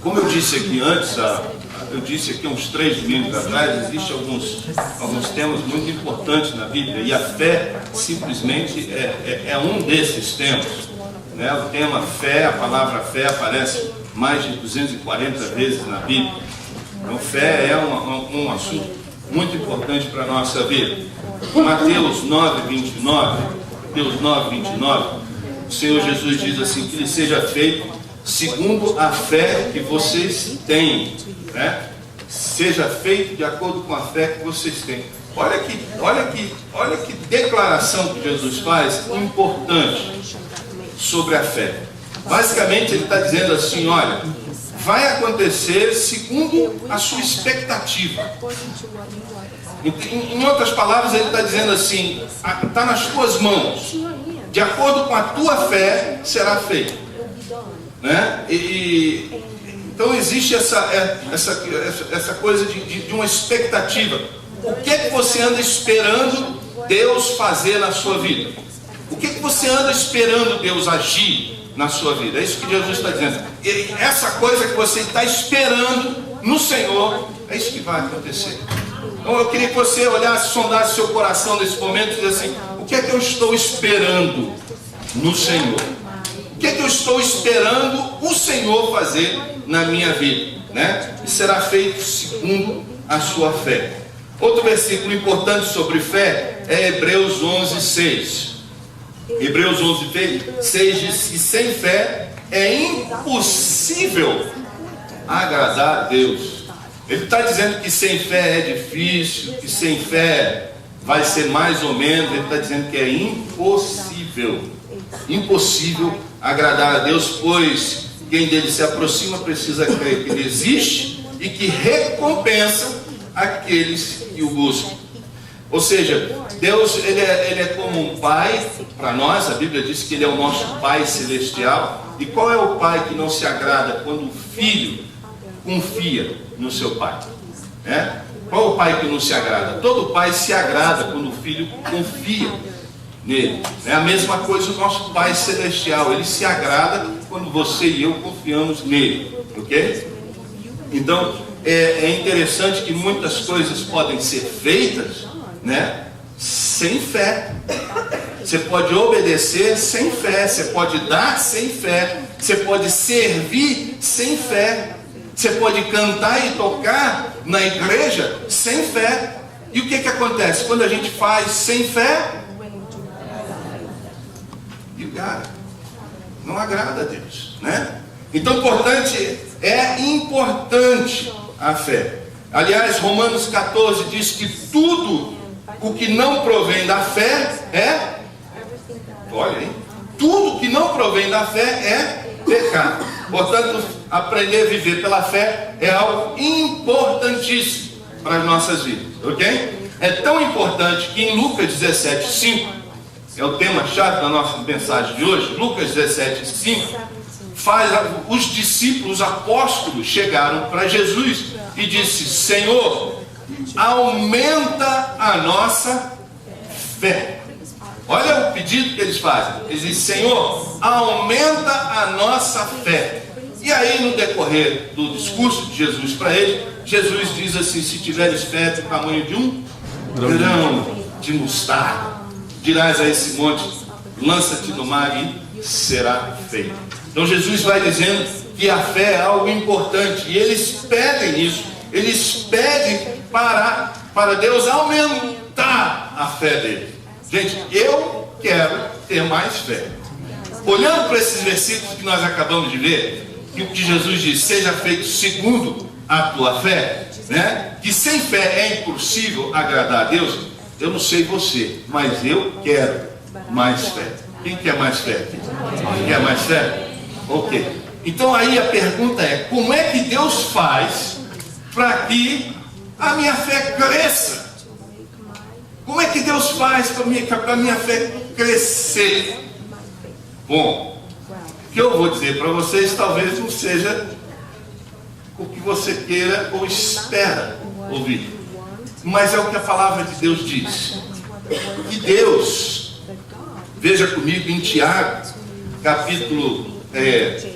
Como eu disse aqui antes, eu disse aqui uns 3 domingos atrás, existem alguns temas muito importantes na Bíblia, e a fé simplesmente é um desses temas, né? O tema fé, a palavra fé aparece mais de 240 vezes na Bíblia. Então fé é um assunto muito importante para a nossa vida. Mateus 9:29, o Senhor Jesus diz assim, que lhe seja feito segundo a fé que vocês têm, né? Seja feito de acordo com a fé que vocês têm. Olha que declaração que Jesus faz importante sobre a fé. Basicamente ele está dizendo assim, olha, vai acontecer segundo a sua expectativa. Em outras palavras, ele está dizendo assim, está nas tuas mãos, de acordo com a tua fé será feito, né? Então existe essa coisa de uma expectativa. O que é que você anda esperando Deus fazer na sua vida? O que é que você anda esperando Deus agir na sua vida? É isso que Jesus está dizendo. E essa coisa que você está esperando no Senhor, é isso que vai acontecer. Então eu queria que você olhasse, sondasse seu coração nesse momento e dissesse assim, o que é que eu estou esperando no Senhor? O que é que eu estou esperando o Senhor fazer na minha vida, né? E será feito segundo a sua fé. Outro versículo importante sobre fé é Hebreus 11:6. Hebreus 11:6 diz que sem fé é impossível agradar a Deus. Ele está dizendo que sem fé é difícil, que sem fé vai ser mais ou menos. Ele está dizendo que é impossível agradar a Deus, pois quem dele se aproxima precisa crer que ele existe e que recompensa aqueles que o buscam. Ou seja, Deus ele é como um pai para nós. A Bíblia diz que ele é o nosso Pai Celestial. E qual é o pai que não se agrada quando o filho confia no seu pai? Qual é o pai que não se agrada? Todo pai se agrada quando o filho confia nele. É a mesma coisa o nosso Pai Celestial. Ele se agrada quando você e eu confiamos nele, ok? Então é interessante que muitas coisas podem ser feitas, né, sem fé. Você pode obedecer sem fé, você pode dar sem fé, você pode servir sem fé, você pode cantar e tocar na igreja sem fé. E o que acontece? Quando a gente faz sem fé, não agrada a Deus, né? Então é importante a fé. Aliás, Romanos 14 diz que tudo o que não provém da fé olha aí, tudo que não provém da fé é pecado. Portanto, aprender a viver pela fé é algo importantíssimo para as nossas vidas, ok? É tão importante que em Lucas 17:5, é o tema-chave da nossa mensagem de hoje. Lucas 17:5 os discípulos, os apóstolos chegaram para Jesus e disse: Senhor, aumenta a nossa fé. Olha o pedido que eles fazem. Eles dizem: Senhor, aumenta a nossa fé. E aí, no decorrer do discurso de Jesus para eles, Jesus diz assim: se tiveres fé do tamanho de um grão de mostarda, dirás a esse monte: lança-te no mar e será feito. Então Jesus vai dizendo que a fé é algo importante, e eles pedem isso. Eles pedem para Deus aumentar a fé deles. Gente, eu quero ter mais fé. Olhando para esses versículos que nós acabamos de ver, que o que Jesus diz: seja feito segundo a tua fé, né? Que sem fé é impossível agradar a Deus. Eu não sei você, mas eu quero mais fé. Quem quer mais fé? Quem quer mais fé? Ok. Então aí a pergunta é: como é que Deus faz para que a minha fé cresça? Como é que Deus faz para a minha fé crescer? Bom, o que eu vou dizer para vocês talvez não seja o que você queira ou espera ouvir, mas é o que a palavra de Deus diz. E Deus, veja comigo em Tiago, capítulo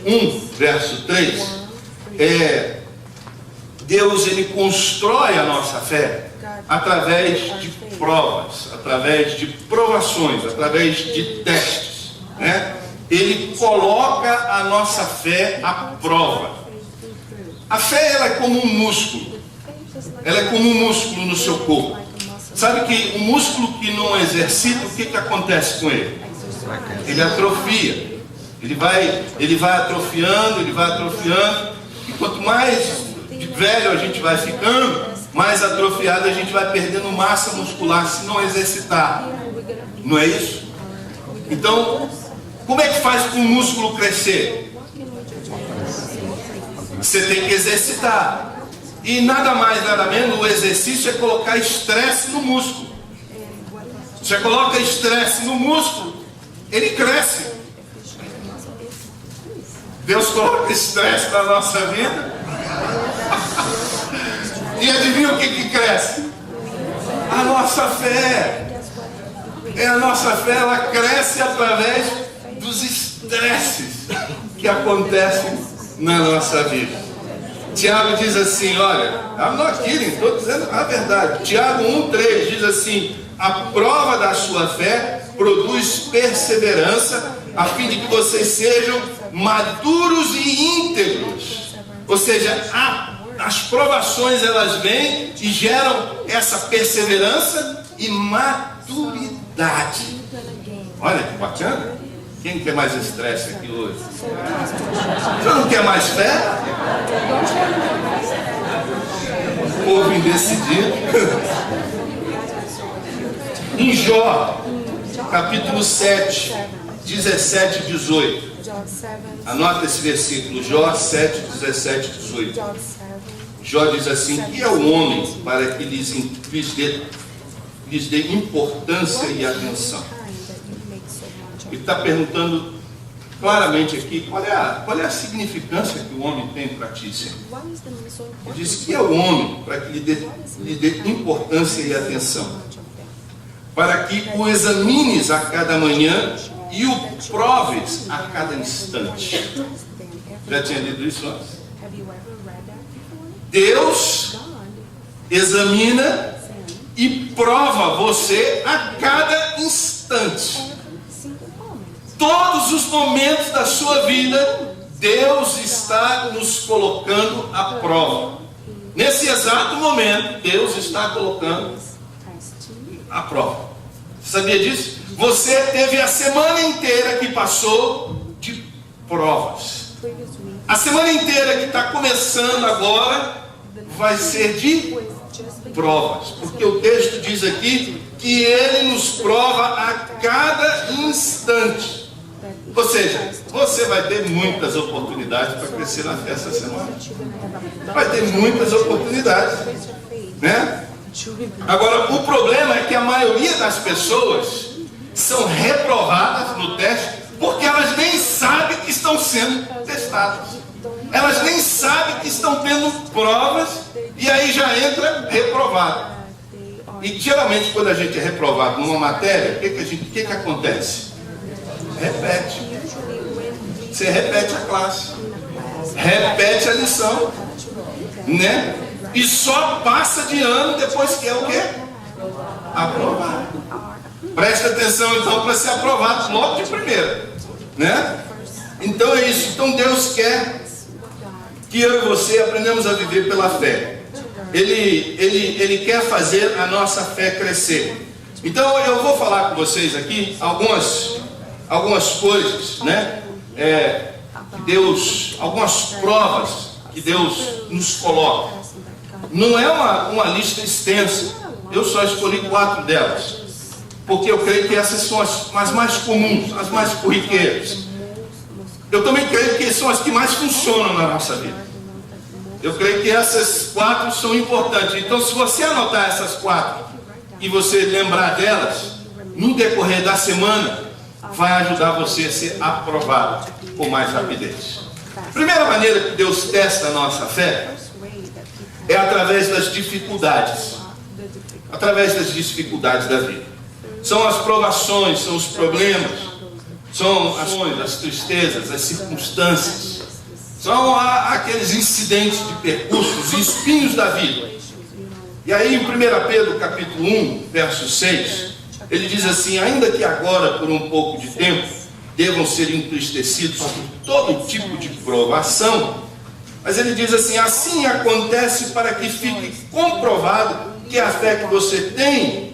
1, verso 3. Deus ele constrói a nossa fé através de provas, através de provações, através de testes, né? Ele coloca a nossa fé à prova. A fé ela é como um músculo. Ela é como um músculo no seu corpo. Sabe que o músculo que não exercita, o que acontece com ele? Ele atrofia. Ele vai atrofiando, e quanto mais velho a gente vai ficando, mais atrofiado a gente vai perdendo massa muscular se não exercitar. Não é isso? Então, como é que faz para o músculo crescer? Você tem que exercitar. E nada mais, nada menos, o exercício é colocar estresse no músculo. Você coloca estresse no músculo, ele cresce. Deus coloca estresse na nossa vida. E adivinha o que cresce? A nossa fé. A nossa fé, ela cresce através dos estresses que acontecem na nossa vida. Tiago diz assim, olha, I'm not kidding, estou dizendo a verdade. Tiago 1,3 diz assim: a prova da sua fé produz perseverança, a fim de que vocês sejam maduros e íntegros. Ou seja, as provações elas vêm e geram essa perseverança e maturidade. Olha que bacana. Quem quer mais estresse aqui hoje? Você não quer mais fé? O povo indecidido. Em Jó, capítulo 7, 17 e 18. Anota esse versículo, Jó 7, 17 e 18. Jó diz assim: que é o homem para que lhes dê importância e atenção? Ele está perguntando claramente aqui qual é a significância que o homem tem para ti, Senhor. Ele diz que é o homem para que lhe dê importância e atenção, para que o examines a cada manhã e o proves a cada instante. Já tinha lido isso antes? Deus examina e prova você a cada instante. Todos os momentos da sua vida, Deus está nos colocando à prova. Nesse exato momento, Deus está colocando à prova. Você sabia disso? Você teve a semana inteira que passou de provas. A semana inteira que está começando agora vai ser de provas. Porque o texto diz aqui que Ele nos prova a cada instante. Ou seja, você vai ter muitas oportunidades para crescer na fé essa semana. Vai ter muitas oportunidades, né? Agora, o problema é que a maioria das pessoas são reprovadas no teste porque elas nem sabem que estão sendo testadas. Elas nem sabem que estão tendo provas e aí já entra reprovado. E geralmente quando a gente é reprovado numa matéria, o que acontece? Repete. Você repete a classe, repete a lição, né? E só passa de ano depois que é o quê? Aprovado. Preste atenção então para ser aprovado logo de primeira, né? Então é isso. Então Deus quer que eu e você aprendamos a viver pela fé. Ele quer fazer a nossa fé crescer. Então eu vou falar com vocês aqui algumas coisas, né? Algumas provas que Deus nos coloca. Não é uma lista extensa. Eu só escolhi 4 delas, porque eu creio que essas são as mais comuns, as mais corriqueiras. Eu também creio que são as que mais funcionam na nossa vida. Eu creio que essas 4 são importantes. Então, se você anotar essas 4 e você lembrar delas, no decorrer da semana, vai ajudar você a ser aprovado com mais rapidez. A primeira maneira que Deus testa a nossa fé é através das dificuldades. Através das dificuldades da vida. São as provações, são os problemas, são as tristezas, as circunstâncias. São aqueles incidentes de percursos, espinhos da vida. E aí em 1 Pedro capítulo 1, verso 6, ele diz assim: ainda que agora, por um pouco de tempo, devam ser entristecidos por todo tipo de provação, mas ele diz assim: assim acontece para que fique comprovado que a fé que você tem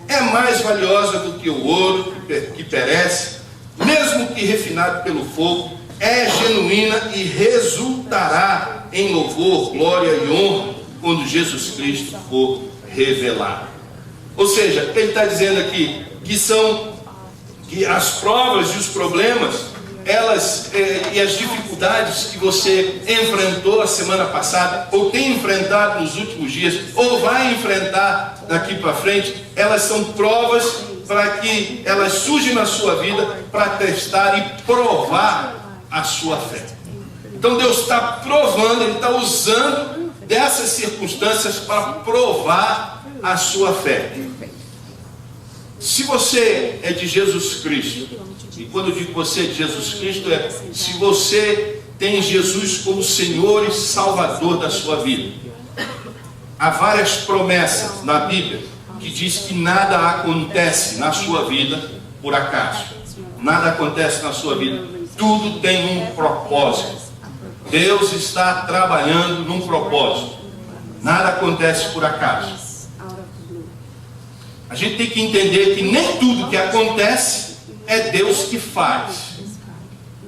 é mais valiosa do que o ouro que perece, mesmo que refinado pelo fogo, é genuína e resultará em louvor, glória e honra quando Jesus Cristo for revelado. Ou seja, ele está dizendo aqui que as provas e os problemas, e as dificuldades que você enfrentou a semana passada, ou tem enfrentado nos últimos dias, ou vai enfrentar daqui para frente, elas são provas para que elas surgem na sua vida para testar e provar a sua fé. Então Deus está provando, Ele está usando dessas circunstâncias para provar a sua fé. Se você é de Jesus Cristo, e quando eu digo você é de Jesus Cristo, é se você tem Jesus como Senhor e Salvador da sua vida. Há várias promessas na Bíblia que diz que nada acontece na sua vida por acaso. Nada acontece na sua vida. Tudo tem um propósito. Deus está trabalhando num propósito. Nada acontece por acaso. A gente tem que entender que nem tudo que acontece é Deus que faz.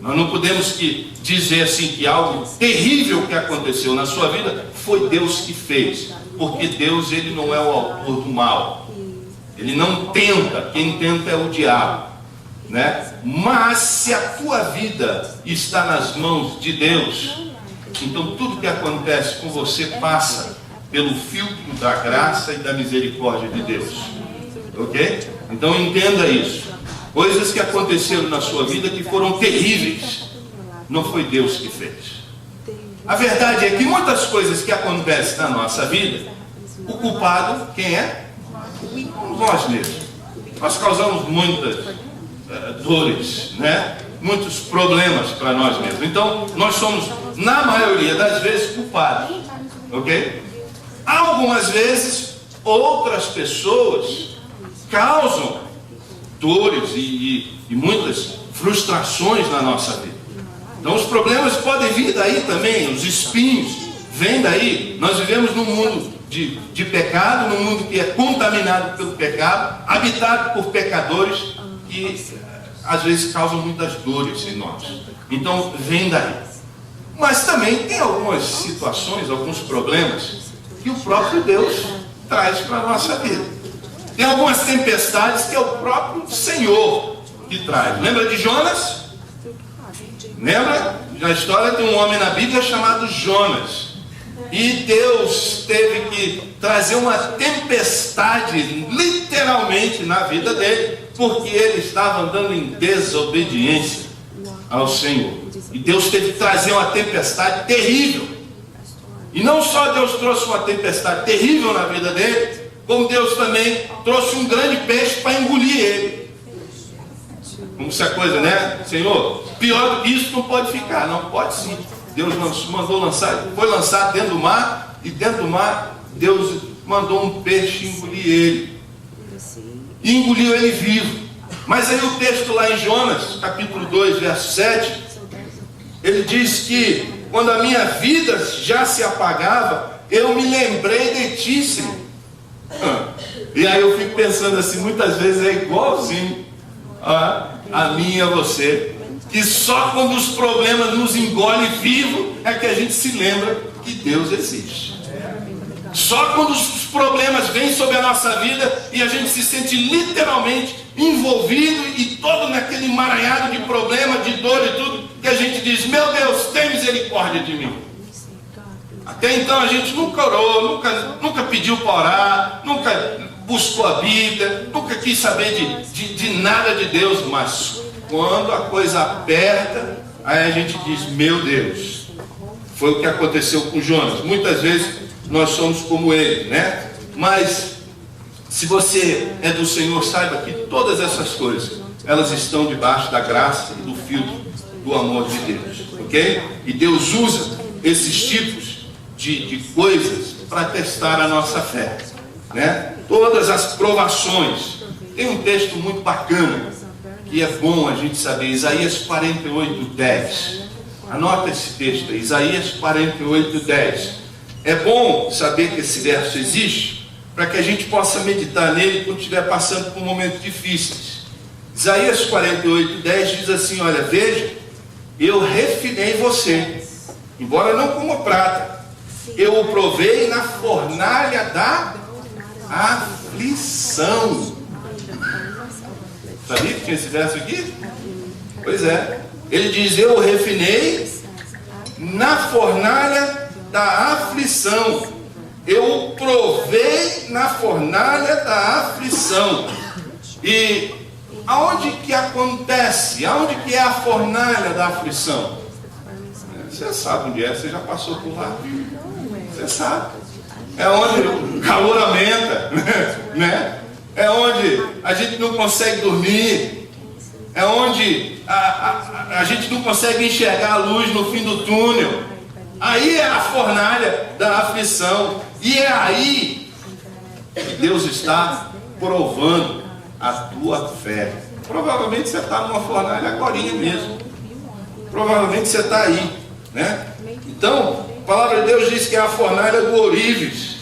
Nós não podemos dizer assim que algo terrível que aconteceu na sua vida foi Deus que fez. Porque Deus, Ele não é o autor do mal. Ele não tenta, quem tenta é o diabo, né? Mas se a tua vida está nas mãos de Deus, então tudo que acontece com você passa pelo filtro da graça e da misericórdia de Deus. Ok? Então entenda isso. Coisas que aconteceram na sua vida que foram terríveis, não foi Deus que fez. A verdade é que muitas coisas que acontecem na nossa vida, o culpado, quem é? Nós mesmos. Nós causamos muitas dores, né? Muitos problemas para nós mesmos. Então, nós somos, na maioria das vezes, culpados. Ok? Algumas vezes, outras pessoas causam dores e muitas frustrações na nossa vida. Então os problemas podem vir daí também, os espinhos vêm daí. Nós vivemos num mundo de pecado, num mundo que é contaminado pelo pecado, habitado por pecadores que às vezes causam muitas dores em nós. Então vem daí. Mas também tem algumas situações, alguns problemas que o próprio Deus traz para a nossa vida. Tem algumas tempestades que é o próprio Senhor que traz. Lembra de Jonas? Lembra? Na história tem um homem na Bíblia chamado Jonas. E Deus teve que trazer uma tempestade, literalmente, na vida dele, porque ele estava andando em desobediência ao Senhor. E Deus teve que trazer uma tempestade terrível. E não só Deus trouxe uma tempestade terrível na vida dele, como Deus também trouxe um grande peixe para engolir ele. Como se a coisa, né? Senhor, pior do que isso não pode ficar. Não, pode sim. Deus mandou lançar, foi lançado dentro do mar, e dentro do mar Deus mandou um peixe engolir ele. E engoliu ele vivo. Mas aí o texto lá em Jonas, capítulo 2, verso 7, ele diz que quando a minha vida já se apagava, eu me lembrei de ti, Senhor. E aí eu fico pensando assim, muitas vezes é igualzinho a mim e a você, que só quando os problemas nos engolem vivo é que a gente se lembra que Deus existe. Só quando os problemas vêm sobre a nossa vida e a gente se sente literalmente envolvido e todo naquele emaranhado de problema, de dor e tudo, que a gente diz, meu Deus, tem misericórdia de mim. Até então a gente nunca orou, nunca pediu para orar, nunca buscou a Bíblia, nunca quis saber de nada de Deus, mas quando a coisa aperta, aí a gente diz, meu Deus. Foi o que aconteceu com Jonas. Muitas vezes nós somos como ele, né? Mas se você é do Senhor, saiba que todas essas coisas, elas estão debaixo da graça e do filtro do amor de Deus, ok? E Deus usa esses tipos de coisas para testar a nossa fé, né? Todas as provações. Tem um texto muito bacana que é bom a gente saber, Isaías 48:10. Anota esse texto, Isaías 48:10. É bom saber que esse verso existe, para que a gente possa meditar nele quando estiver passando por momentos difíceis. Isaías 48:10 diz assim: olha, veja, eu refinei você, embora não como prata, eu o provei na fornalha da aflição. Sabia que tinha esse verso aqui? Pois é. Ele diz: eu o refinei na fornalha da aflição. Eu o provei na fornalha da aflição. E aonde que acontece? Aonde que é a fornalha da aflição? Você sabe onde é, você já passou por lá. Você sabe. É onde o calor aumenta, né? É onde a gente não consegue dormir. É onde a gente não consegue enxergar a luz no fim do túnel. Aí é a fornalha da aflição. E é aí que Deus está provando a tua fé. Provavelmente você está numa fornalha agorinha mesmo. Provavelmente você está aí, né? Então, a palavra de Deus diz que é a fornalha do ourives.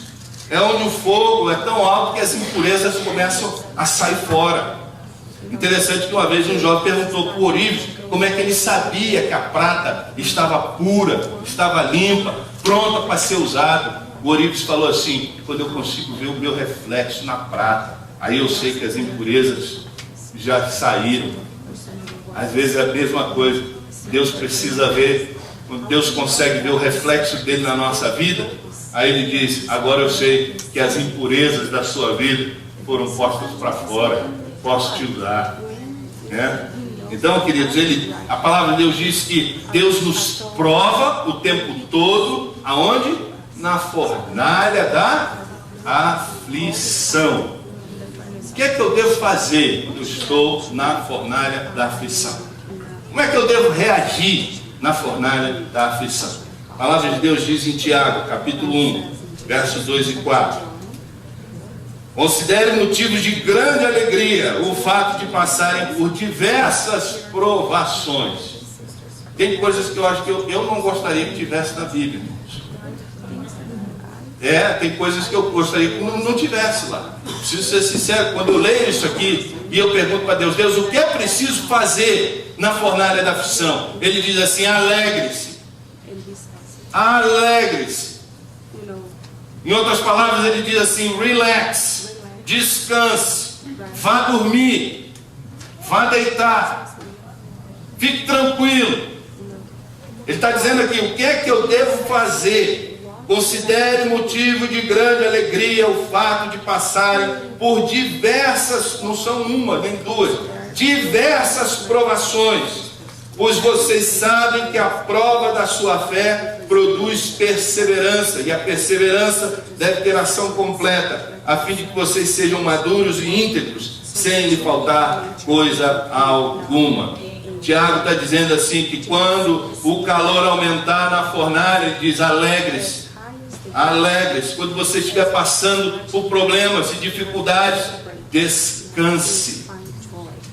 É onde o fogo é tão alto que as impurezas começam a sair fora. Interessante que uma vez um jovem perguntou para o ourives como é que ele sabia que a prata estava pura, estava limpa, pronta para ser usada. O ourives falou assim: quando eu consigo ver o meu reflexo na prata, aí eu sei que as impurezas já saíram. Às vezes é a mesma coisa. Deus precisa ver, quando Deus consegue ver o reflexo dele na nossa vida, aí ele diz: agora eu sei que as impurezas da sua vida foram postas para fora, posso te usar, né? Então, queridos, a palavra de Deus diz que Deus nos prova o tempo todo, aonde? Na fornalha da aflição. O que é que eu devo fazer quando eu estou na fornalha da aflição? Como é que eu devo reagir na fornalha da aflição? A palavra de Deus diz em Tiago, capítulo 1, versos 2 e 4. Considere motivos de grande alegria o fato de passarem por diversas provações. Tem coisas que eu acho que eu não gostaria que tivesse na Bíblia, irmãos. Tem coisas que eu gostaria que não tivesse lá. Preciso ser sincero, quando eu leio isso aqui e eu pergunto para Deus: Deus, o que é preciso fazer na fornalha da aflição? Ele diz assim: alegre-se. Alegre-se. Em outras palavras, ele diz assim: relax, descanse, vá dormir, vá deitar, fique tranquilo. Ele está dizendo aqui: o que é que eu devo fazer? Considere motivo de grande alegria o fato de passarem por diversas, não são uma nem duas, diversas provações, pois vocês sabem que a prova da sua fé produz perseverança, e a perseverança deve ter ação completa, a fim de que vocês sejam maduros e íntegros, sem lhe faltar coisa alguma. Tiago está dizendo assim, que quando o calor aumentar na fornalha, ele diz: alegre-se. Alegre-se. Quando você estiver passando por problemas e dificuldades, descanse.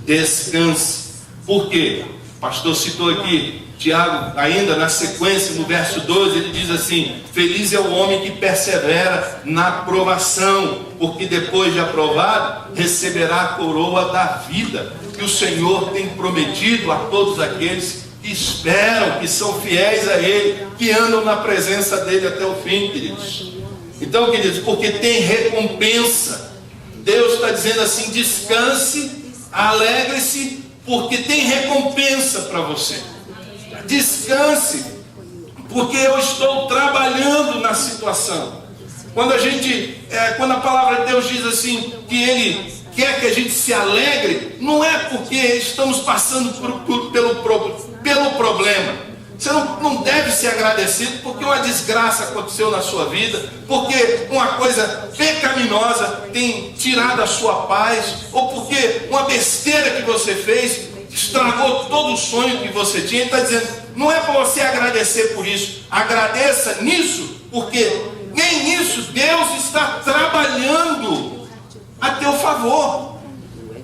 Descanse. Por quê? O pastor citou aqui, Tiago, ainda na sequência, no verso 12, ele diz assim: feliz é o homem que persevera na provação, porque depois de aprovado, receberá a coroa da vida, que o Senhor tem prometido a todos aqueles que esperam, que são fiéis a Ele, que andam na presença dEle até o fim, queridos. Então, queridos, porque tem recompensa. Deus está dizendo assim: descanse, alegre-se, porque tem recompensa para você. Descanse, porque eu estou trabalhando na situação. Quando a palavra de Deus diz assim, que Ele quer que a gente se alegre, não é porque estamos passando pelo problema. Você não deve ser agradecido porque uma desgraça aconteceu na sua vida, porque uma coisa pecaminosa tem tirado a sua paz, ou porque uma besteira que você fez estragou todo o sonho que você tinha. Ele está dizendo, não é para você agradecer por isso, agradeça nisso, porque nem nisso Deus está trabalhando a teu favor.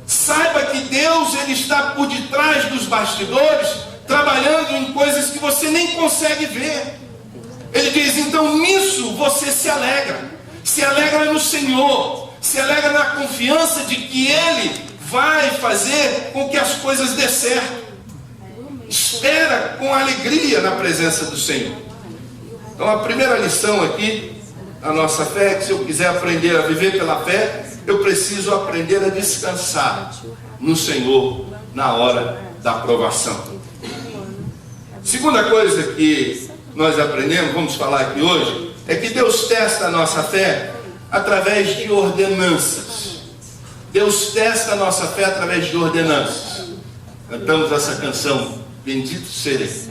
Saiba que Deus, Ele está por detrás dos bastidores, trabalhando em coisas que você nem consegue ver. Ele diz, então nisso você se alegra no Senhor, se alegra na confiança de que Ele vai fazer com que as coisas dê certo. Espera com alegria na presença do Senhor. Então a primeira lição aqui da nossa fé é que se eu quiser aprender a viver pela fé, eu preciso aprender a descansar no Senhor na hora da provação. Segunda coisa que nós aprendemos, vamos falar aqui hoje, é que Deus testa a nossa fé através de ordenanças. Deus testa a nossa fé através de ordenanças. Cantamos essa canção, Bendito Serei.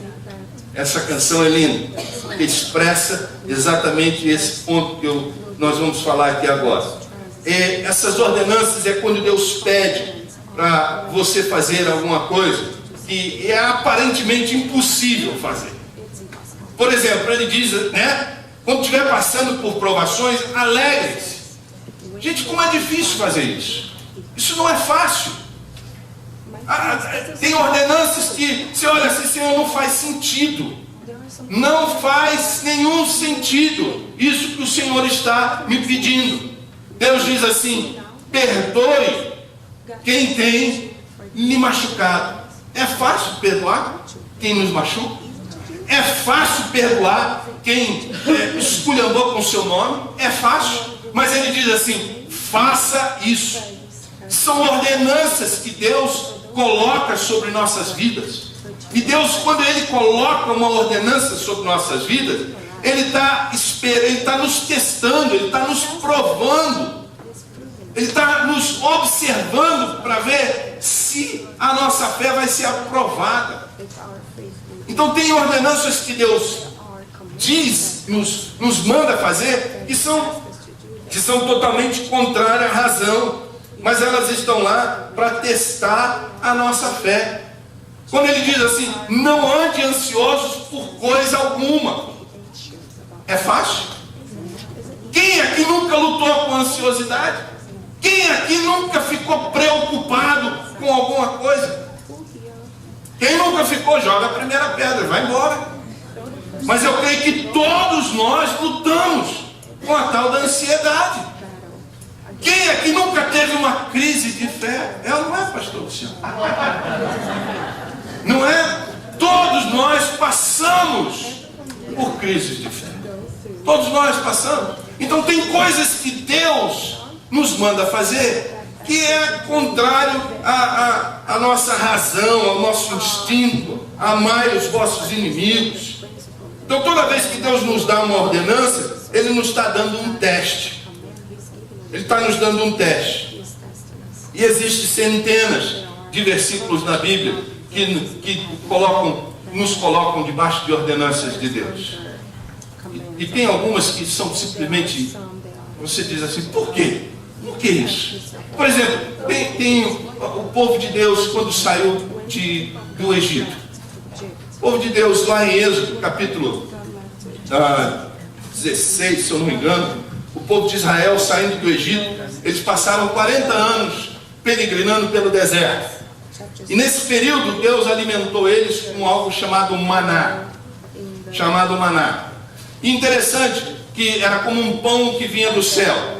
Essa canção é linda, porque expressa exatamente esse ponto que nós vamos falar aqui agora. Essas ordenanças é quando Deus pede para você fazer alguma coisa que é aparentemente impossível fazer. Por exemplo, ele diz, quando estiver passando por provações, alegre-se. Gente, como é difícil fazer isso? Isso não é fácil. Tem ordenanças que você olha assim, Senhor, não faz sentido. Não faz nenhum sentido isso que o Senhor está me pedindo. Deus diz assim, perdoe quem tem lhe machucado. É fácil perdoar quem nos machuca? É fácil perdoar quem esculhambou com o seu nome? É fácil. Mas ele diz assim, faça isso. São ordenanças que Deus coloca sobre nossas vidas. E Deus, quando Ele coloca uma ordenança sobre nossas vidas, Ele está nos testando, Ele está nos provando, Ele está nos observando para ver se a nossa fé vai ser aprovada. Então tem ordenanças que Deus diz, nos manda fazer, que são totalmente contrárias à razão, mas elas estão lá para testar a nossa fé. Quando ele diz assim, não ande ansiosos por coisa alguma. É fácil? Quem aqui nunca lutou com ansiosidade? Quem aqui nunca ficou preocupado com alguma coisa? Quem nunca ficou, joga a primeira pedra, vai embora. Mas eu creio que todos nós lutamos com a tal da ansiedade. Quem aqui nunca teve uma crise de fé? Não é, pastor Luciano? Não é? Todos nós passamos por crises de fé. Todos nós passamos. Então tem coisas que Deus nos manda fazer que é contrário à nossa razão, ao nosso instinto. Amai os vossos inimigos. Então toda vez que Deus nos dá uma ordenança, Ele nos está dando um teste. Ele está nos dando um teste. E existem centenas de versículos na Bíblia que nos colocam debaixo de ordenanças de Deus. E tem algumas que são simplesmente, você diz assim, por quê? Por que isso? Por exemplo, tem o povo de Deus quando saiu do Egito. O povo de Deus lá em Êxodo, capítulo 16, se eu não me engano, o povo de Israel saindo do Egito, eles passaram 40 anos peregrinando pelo deserto. E nesse período Deus alimentou eles com algo chamado maná. E interessante que era como um pão que vinha do céu.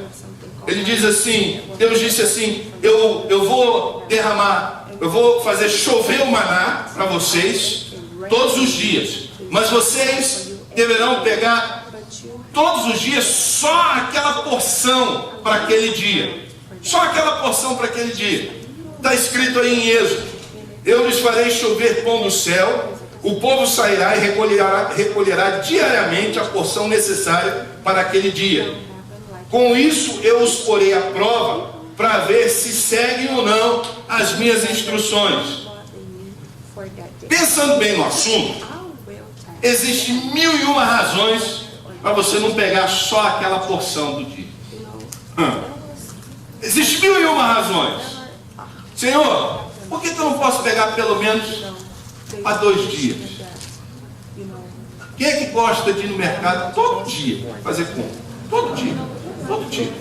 Ele diz assim, Deus disse assim, eu vou derramar, eu vou fazer chover o maná para vocês todos os dias. Mas vocês deverão pegar todos os dias só aquela porção para aquele dia. Só aquela porção para aquele dia. Está escrito aí em Êxodo, eu lhes farei chover pão do céu, o povo sairá e recolherá diariamente a porção necessária para aquele dia. Com isso eu os porei à prova para ver se seguem ou não as minhas instruções. Pensando bem no assunto, existem 1001 razões para você não pegar só aquela porção do dia. Existem 1001 razões. Senhor, Por que eu não posso pegar pelo menos para 2 dias? Quem é que gosta de ir no mercado todo dia fazer compra? Todo dia. Todo dia.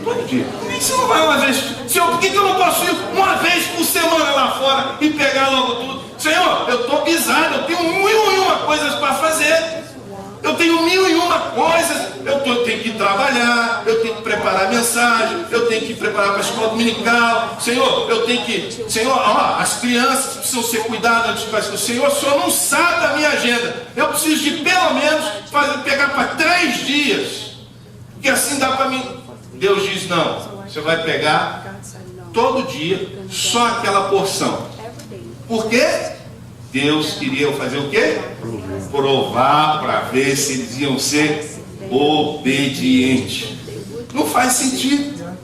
Todo dia. Por que você não vai uma vez? Senhor, por que eu não posso ir uma vez por semana lá fora e pegar logo tudo? Senhor, eu estou pisado, eu tenho 1001 coisas para fazer. Eu tenho 1001 coisas. Eu tenho que trabalhar, eu tenho que preparar a mensagem, eu tenho que preparar para a escola dominical. Senhor, eu tenho que... Senhor, as crianças precisam ser cuidadas antes de fazer. Senhor, o Senhor não sabe da minha agenda. Eu preciso de pelo menos pegar para 3 dias. Porque assim dá para mim. Deus diz, não. Você vai pegar todo dia só aquela porção. Por quê? Deus queria fazer o quê? Provar para ver se eles iam ser obedientes. Não faz sentido.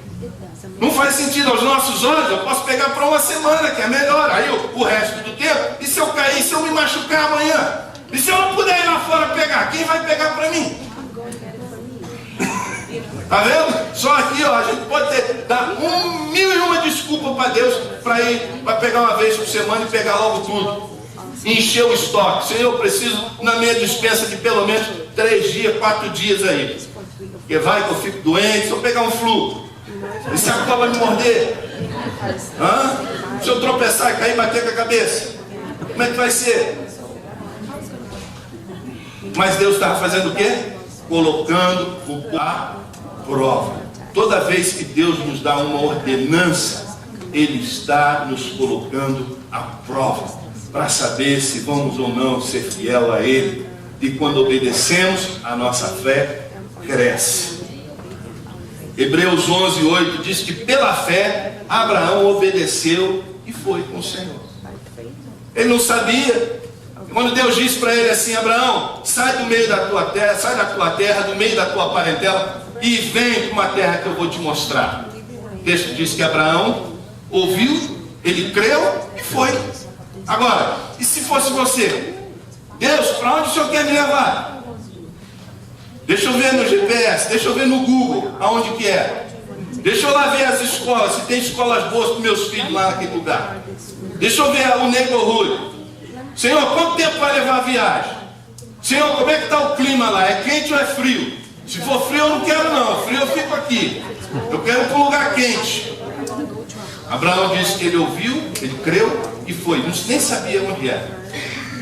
Não faz sentido aos nossos olhos. Eu posso pegar para uma semana, que é melhor. Aí o resto do tempo. E se eu cair, se eu me machucar amanhã? E se eu não puder ir lá fora pegar? Quem vai pegar para mim? Tá vendo? Só aqui, a gente pode dar 1001 desculpa para Deus para ir, para pegar uma vez por semana e pegar logo tudo. Encher o estoque. Senhor, eu preciso na minha dispensa de pelo menos 3 dias, 4 dias aí. Porque vai que eu fico doente, se eu pegar um flu, e se a cobra me morder? Se eu tropeçar e cair e bater com a cabeça? Como é que vai ser? Mas Deus estava fazendo o quê? Colocando a prova. Toda vez que Deus nos dá uma ordenança, Ele está nos colocando à prova, para saber se vamos ou não ser fiel a Ele. E quando obedecemos, a nossa fé cresce. Hebreus 11:8 diz que pela fé Abraão obedeceu e foi com o Senhor. Ele não sabia. Quando Deus disse para ele assim: Abraão, sai do meio da tua terra, sai da tua terra, do meio da tua parentela e vem para uma terra que eu vou te mostrar. O texto diz que Abraão ouviu, ele creu e foi. Agora, e se fosse você? Deus, para onde o Senhor quer me levar? Deixa eu ver no GPS, deixa eu ver no Google, aonde que é. Deixa eu lá ver as escolas, se tem escolas boas para meus filhos lá naquele lugar. Deixa eu ver o neighborhood. Senhor, quanto tempo vai levar a viagem? Senhor, como é que está o clima lá? É quente ou é frio? Se for frio eu não quero não, frio eu fico aqui. Eu quero ir para um lugar quente. Abraão disse que ele ouviu, ele creu e foi. Nem sabia onde era.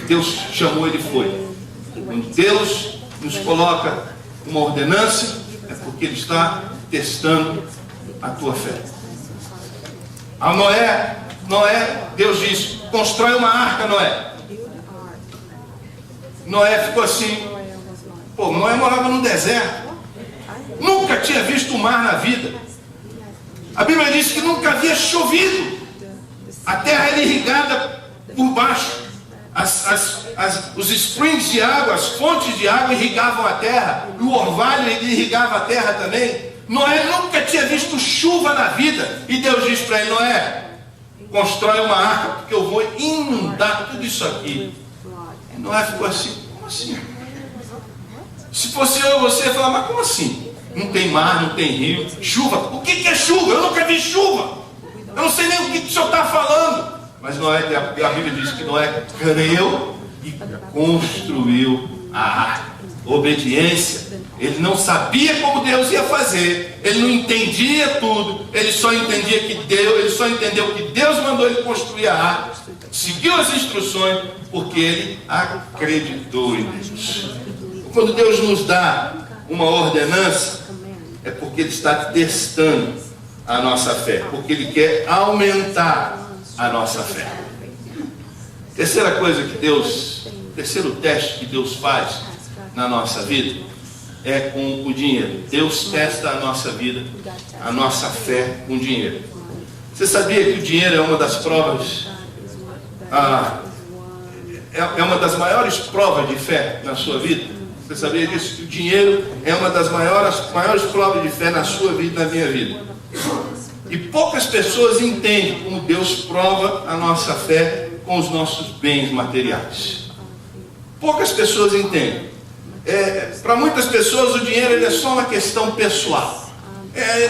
Deus chamou, ele foi. Quando Deus nos coloca uma ordenança, é porque Ele está testando a tua fé. A Noé, Deus disse: constrói uma arca, Noé. Noé ficou assim. Pô, Noé morava no deserto. Nunca tinha visto o mar na vida. A Bíblia diz que nunca havia chovido. A terra era irrigada por baixo. Os springs de água, as fontes de água irrigavam a terra. E o orvalho irrigava a terra também. Noé nunca tinha visto chuva na vida. E Deus diz para ele: Noé, constrói uma arca, porque eu vou inundar tudo isso aqui. E Noé ficou assim: como assim? Se fosse eu e você, eu falava: mas como assim? Não tem mar, não tem rio, chuva. O que é chuva? Eu nunca vi chuva. Eu não sei nem o que o senhor está falando. Mas Noé, a Bíblia diz que Noé creu e construiu a arca. Obediência. Ele não sabia como Deus ia fazer. Ele não entendia tudo. Ele só entendia que Deus, ele só entendeu que Deus mandou ele construir a arca. Seguiu as instruções porque ele acreditou em Deus. Quando Deus nos dá uma ordenança, é porque Ele está testando a nossa fé, porque Ele quer aumentar a nossa fé. Terceira coisa que Deus, terceiro teste que Deus faz na nossa vida é com o dinheiro. Deus testa a nossa vida, a nossa fé com dinheiro. Você sabia que o dinheiro é uma das provas, é uma das maiores provas de fé na sua vida? Você sabia disso? Que o dinheiro é uma das maiores provas de fé na sua vida e na minha vida. E poucas pessoas entendem como Deus prova a nossa fé com os nossos bens materiais. Poucas pessoas entendem. Para muitas pessoas o dinheiro é só uma questão pessoal.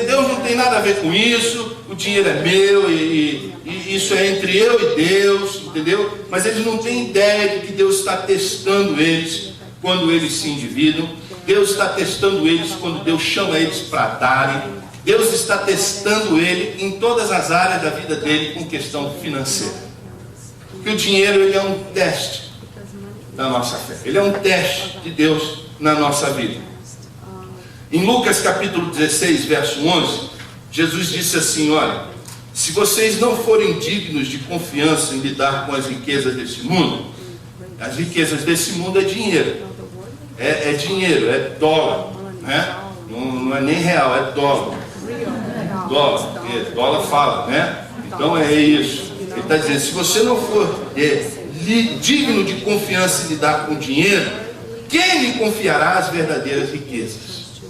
Deus não tem nada a ver com isso. o dinheiro é meu e isso é entre eu e Deus, entendeu? Mas eles não têm ideia de que Deus está testando eles quando eles se endividam. Deus está testando eles quando Deus chama eles para darem. Deus está testando ele em todas as áreas da vida dele com questão financeira. Porque o dinheiro, ele é um teste da nossa fé. Ele é um teste de Deus na nossa vida. Em Lucas capítulo 16, verso 11, Jesus disse assim: olha, se vocês não forem dignos de confiança em lidar com as riquezas desse mundo, as riquezas desse mundo é dinheiro. É dinheiro, é dólar, né? Não é nem real, é dólar. Dólar fala, né? Então é isso. Ele está dizendo, se você não for digno de confiança em lidar com dinheiro, quem lhe confiará as verdadeiras riquezas?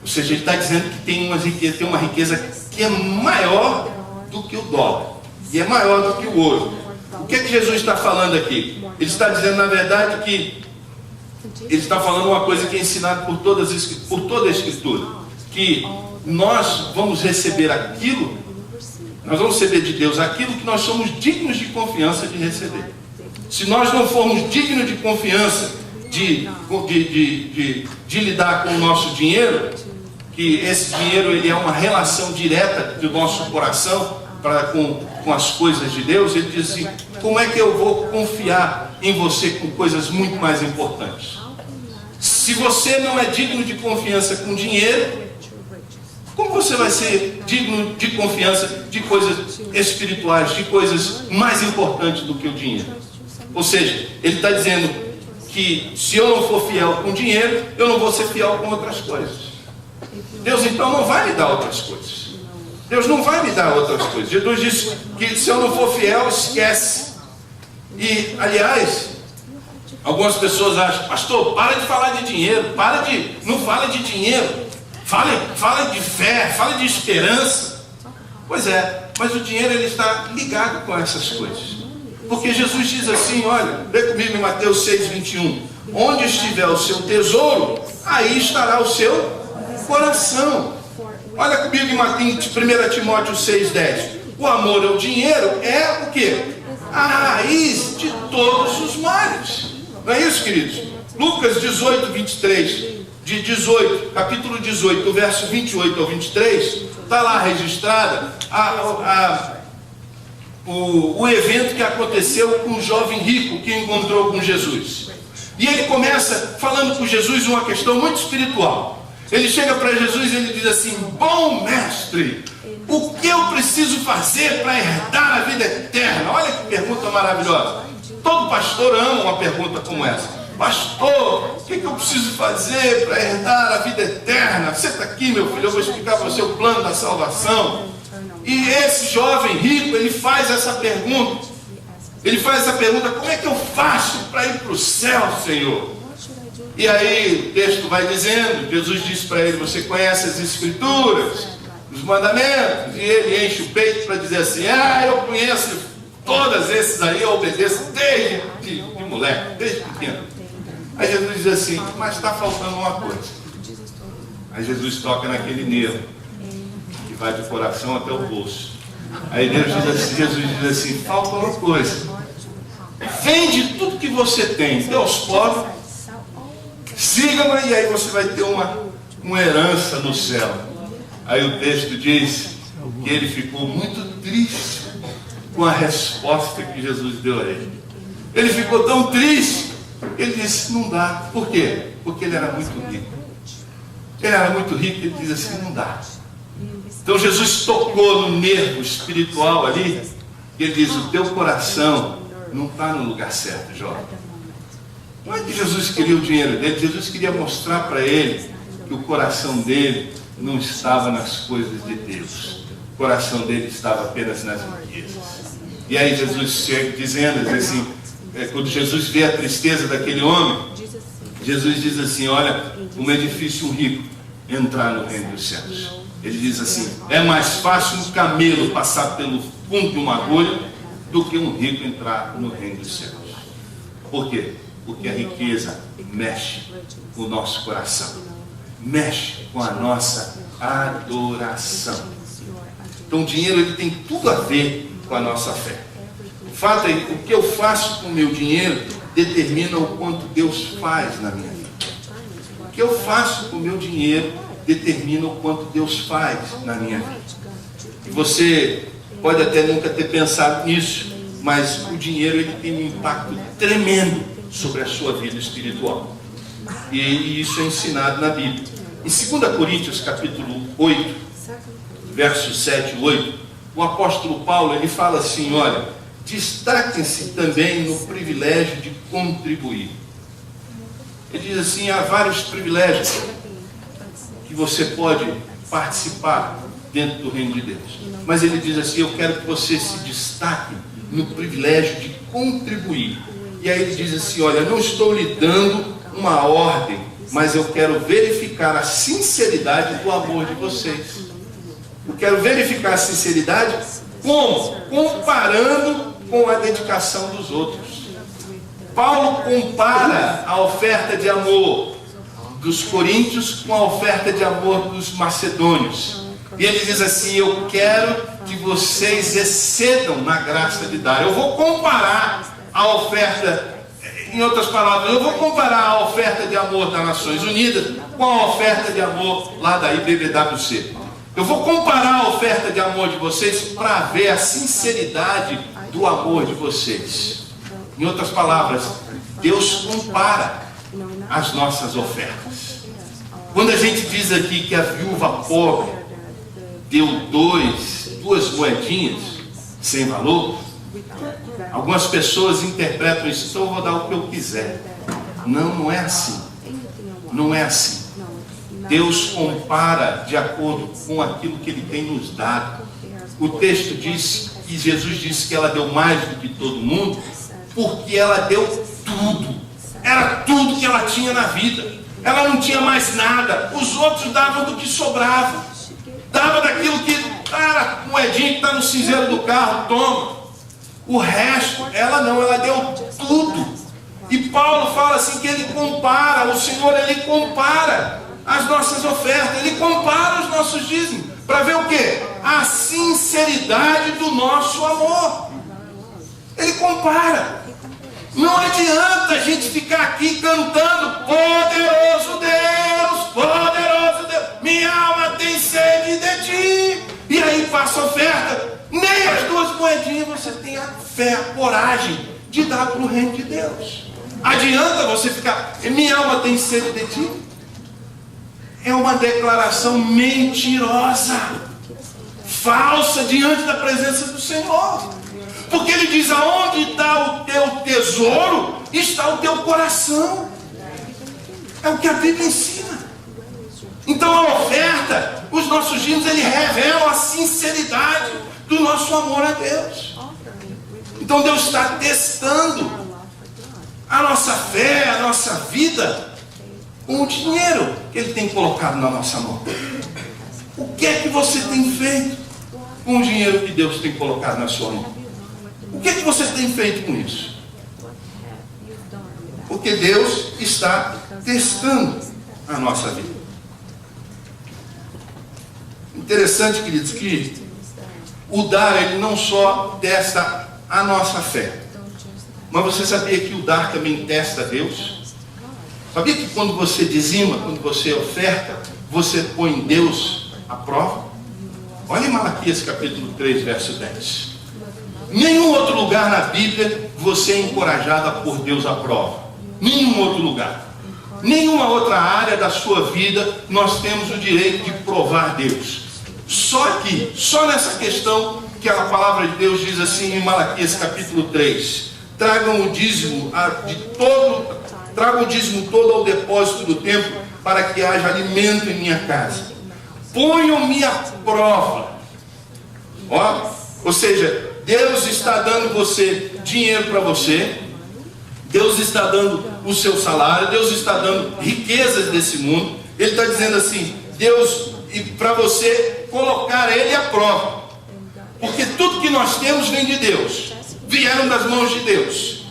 Ou seja, ele está dizendo que tem uma riqueza que é maior do que o dólar, e é maior do que o ouro. O que é que Jesus está falando aqui? Ele está dizendo, na verdade, que ele está falando uma coisa que é ensinada por toda a Escritura, que nós vamos receber aquilo, nós vamos receber de Deus aquilo que nós somos dignos de confiança de receber. Se nós não formos dignos de confiança de lidar com o nosso dinheiro, que esse dinheiro ele é uma relação direta do nosso coração com as coisas de Deus, ele diz assim, como é que eu vou confiar em você com coisas muito mais importantes? Se você não é digno de confiança com dinheiro, como você vai ser digno de confiança de coisas espirituais, de coisas mais importantes do que o dinheiro? Ou seja, ele está dizendo que se eu não for fiel com dinheiro, eu não vou ser fiel com outras coisas. Deus então não vai me dar outras coisas. Deus não vai me dar outras coisas. Jesus disse que se eu não for fiel, esquece. E, aliás, algumas pessoas acham, pastor, para de falar de dinheiro, não fala de dinheiro. Fala de fé, fala de esperança. Pois é, mas o dinheiro ele está ligado com essas coisas. Porque Jesus diz assim, olha, lê comigo em Mateus 6, 21. Onde estiver o seu tesouro, aí estará o seu coração. Olha comigo em 1 Timóteo 6, 10. O amor ao dinheiro é o quê? A raiz de todos os males. Não é isso, queridos? Lucas 18, 23. Capítulo 18, do verso 28 ao 23, está lá registrada o evento que aconteceu com o jovem rico que encontrou com Jesus. E ele começa falando com Jesus uma questão muito espiritual. Ele chega para Jesus e ele diz assim, bom mestre, o que eu preciso fazer para herdar a vida eterna? Olha que pergunta maravilhosa. Todo pastor ama uma pergunta como essa. Pastor, o que eu preciso fazer para herdar a vida eterna? Você está aqui, meu filho, eu vou explicar para você o plano da salvação. E esse jovem rico, ele faz essa pergunta. Ele faz essa pergunta, como é que eu faço para ir para o céu, Senhor? E aí o texto vai dizendo, Jesus disse para ele, você conhece as Escrituras, os mandamentos? E ele enche o peito para dizer assim, eu conheço todos esses aí, eu obedeço desde de moleque, desde pequeno. Aí Jesus diz assim, mas está faltando uma coisa. Aí Jesus toca naquele nervo, que vai do coração até o bolso. Aí Jesus diz assim, falta uma coisa. Vende tudo que você tem, dê aos pobres, siga-me e aí você vai ter uma herança no céu. Aí o texto diz que ele ficou muito triste com a resposta que Jesus deu a ele. Ele ficou tão triste, ele disse, não dá. Por quê? Porque ele era muito rico. Ele era muito rico, ele diz assim, não dá. Então Jesus tocou no nervo espiritual ali, e ele diz, o teu coração não está no lugar certo, jovem. Não é que Jesus queria o dinheiro dele, Jesus queria mostrar para ele que o coração dele não estava nas coisas de Deus. O coração dele estava apenas nas riquezas. E aí Jesus chega dizendo assim, quando Jesus vê a tristeza daquele homem, Jesus diz assim, olha, como é difícil um rico entrar no reino dos céus. Ele diz assim, é mais fácil um camelo passar pelo fundo de uma agulha do que um rico entrar no reino dos céus. Por quê? Porque a riqueza mexe com o nosso coração, mexe com a nossa adoração. Então o dinheiro ele tem tudo a ver com a nossa fé. O fato é que o que eu faço com o meu dinheiro determina o quanto Deus faz na minha vida. O que eu faço com o meu dinheiro determina o quanto Deus faz na minha vida. E você pode até nunca ter pensado nisso, mas o dinheiro ele tem um impacto tremendo sobre a sua vida espiritual. E isso é ensinado na Bíblia. Em 2 Coríntios capítulo 8, versos 7 e 8, o apóstolo Paulo ele fala assim, olha, destaquem-se também no privilégio de contribuir. Ele diz assim, há vários privilégios que você pode participar dentro do reino de Deus. Mas ele diz assim, eu quero que você se destaque no privilégio de contribuir. E aí ele diz assim, olha, não estou lhe dando uma ordem, mas eu quero verificar a sinceridade do amor de vocês. Eu quero verificar a sinceridade como? Comparando com a dedicação dos outros. Paulo compara a oferta de amor dos coríntios com a oferta de amor dos macedônios. E ele diz assim, eu quero que vocês excedam na graça de dar. Eu vou comparar a oferta, em outras palavras, eu vou comparar a oferta de amor das Nações Unidas com a oferta de amor lá da IBBWC. Eu vou comparar a oferta de amor de vocês para ver a sinceridade do amor de vocês. Em outras palavras, Deus compara as nossas ofertas. Quando a gente diz aqui que a viúva pobre deu duas moedinhas sem valor, algumas pessoas interpretam isso, então eu vou dar o que eu quiser. Não, não é assim. Não é assim. Deus compara de acordo com aquilo que Ele tem nos dado. O texto diz que Jesus disse que ela deu mais do que todo mundo, porque ela deu tudo. Era tudo que ela tinha na vida. Ela não tinha mais nada. Os outros davam do que sobrava. Dava daquilo que, moedinha que está no cinzeiro do carro, toma. O resto, ela não, ela deu tudo. E Paulo fala assim que ele compara, o Senhor ele compara as nossas ofertas, ele compara os nossos dízimos, para ver o quê? A sinceridade do nosso amor. Ele compara. Não adianta a gente ficar aqui cantando, poderoso Deus, minha alma tem sede de ti. E aí passa a oferta, nem as duas moedinhas você tem a fé, a coragem de dar para o reino de Deus. Adianta você ficar, minha alma tem sede de ti? É uma declaração mentirosa, falsa diante da presença do Senhor. Porque Ele diz, aonde está o teu tesouro, está o teu coração. É o que a Bíblia ensina. Então a oferta, os nossos dízimos, ele revelam a sinceridade do nosso amor a Deus. Então Deus está testando a nossa fé, a nossa vida, com o dinheiro que Ele tem colocado na nossa mão. O que é que você tem feito com o dinheiro que Deus tem colocado na sua mão? O que é que você tem feito com isso? Porque Deus está testando a nossa vida. Interessante, queridos, que o dar, ele não só testa a nossa fé, mas você sabia que o dar também testa Deus? Sabia que quando você dizima, quando você oferta, você põe Deus à prova? Olha em Malaquias capítulo 3, verso 10. Nenhum outro lugar na Bíblia você é encorajado a pôr Deus à prova. Nenhum outro lugar. Nenhuma outra área da sua vida nós temos o direito de provar Deus. Só aqui, só nessa questão que a palavra de Deus diz assim em Malaquias capítulo 3. Tragam o dízimo todo ao depósito do templo, para que haja alimento em minha casa. Ponham-me à prova. Ou seja, Deus está dando você dinheiro para você, Deus está dando o seu salário, Deus está dando riquezas desse mundo. Ele está dizendo assim, Deus, e para você colocar Ele à prova, porque tudo que nós temos vem de Deus, vieram das mãos de Deus.